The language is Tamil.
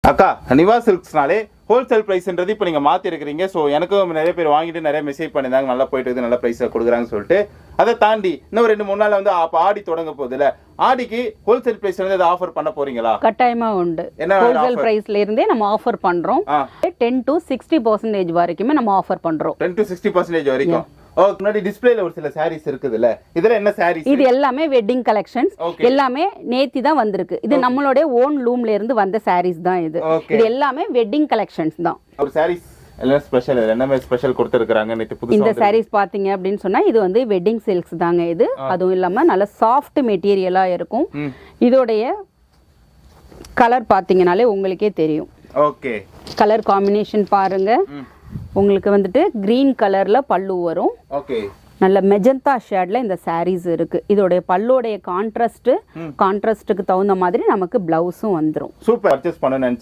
அக்கா நிவா சில்க்ஸ்னாலே ஹோல்சேல் பிரைஸ்ன்றது இப்போ நீங்கள் மாற்றிருக்கிறீங்க. ஸோ எனக்கும் நிறைய பேர் வாங்கிட்டு நிறைய மெசேஜ் பண்ணியிருந்தாங்க, நல்லா போயிட்டு இருக்குது, நல்ல ப்ரைஸை கொடுக்குறாங்கன்னு சொல்லிட்டு. அதை தாண்டி இன்னும் 2-3 நாள் வந்து அப்போ ஆடி தொடங்க போகுதுல, ஆடிக்கு ஹோல்சேல் பிரைஸ் வந்து ஏதாவது ஆஃபர் பண்ண போறீங்களா? கட்டாயமா உண்டு. ஹோல்சேல் பிரைஸ்ல இருந்தே நம்ம ஆஃபர் பண்றோம். 10 to 60% வரைக்குமே நம்ம ஆஃபர் பண்றோம். 10 to 60% வரைக்கும். முன்னாடி டிஸ்ப்ளேல ஒரு சில சாரீஸ் இருக்குதுல்ல, இதெல்லாம் என்ன சாரீஸ்? இது எல்லாமே வெட்டிங் கலெக்ஷன்ஸ், எல்லாமே நேத்தி தான் வந்திருக்கு. இது நம்மளோட ஓன் லூம்ல இருந்து வந்த சாரீஸ் தான் இது. இது எல்லாமே வெட்டிங் கலெக்ஷன்ஸ் தான். ஒரு சாரீஸ் எல்லாம் ஸ்பெஷல், என்னமே ஸ்பெஷல் கொடுத்திருக்காங்க நேத்து புதுசா. இந்த சாரீஸ் பாத்தீங்க அப்படினு சொன்னா இது வந்து வெட்டிங் சில்க்ஸ் தாங்க இது. அதுவும் இல்லாம நல்ல சாஃப்ட் மெட்டீரியலா இருக்கும். இதோடைய கலர் பாத்தீங்கனாலே உங்களுக்கே தெரியும். ஓகே, கலர் காம்பினேஷன் பாருங்க. உங்களுக்கு வந்துட்டு கிரீன் கலர்ல பல்லு வரும். ஓகே, நல்ல மெஜந்தா ஷேட்ல இந்த சாரீஸ் இருக்கு. இதோட பல்லோடைய கான்ட்ராஸ்ட்டுக்கு தகுந்த மாதிரி நமக்கு பிளவுஸும் வந்துரும். சூப்பர். பர்ச்சேஸ் பண்ணனும்